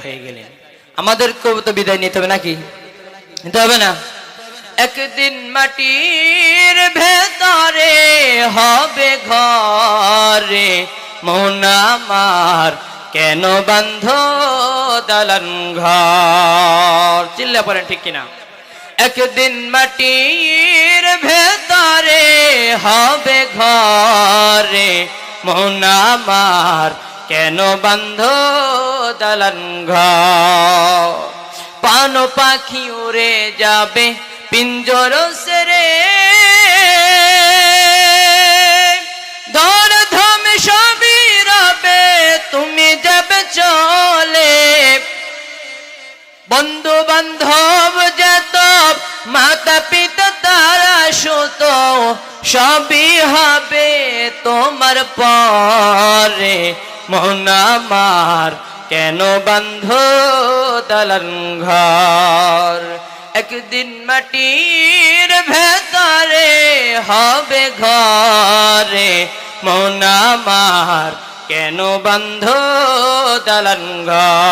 হয়ে গেলেন। আমাদেরকেও তো বিদায় নিতে হবে নাকি? নিতে হবে না? একদিন মাটির ভেতরে হবে ঘরে, মন আমার কেন বান্ধ দালান ঘর? চিল্লা পড়েন ঠিক কিনা? একদিন মাটির ভেতরে হবে ঘরে, মন আমার কেন বান্ধ দালান ঘর? পান পাখি উড়ে যাবে পিঞ্জর সেরে, ধর ধম সবই রবে তুমি যাবে চলে। বন্ধু বান্ধব যত মাতা পিতা তারা সুত সবই হবে তোমার পরে, মন আমার কেন বান্ধ দালান ঘর? একদিন মাটির ভেতরে হবে ঘরে, মন আমার কেন বান্ধ দালান ঘর?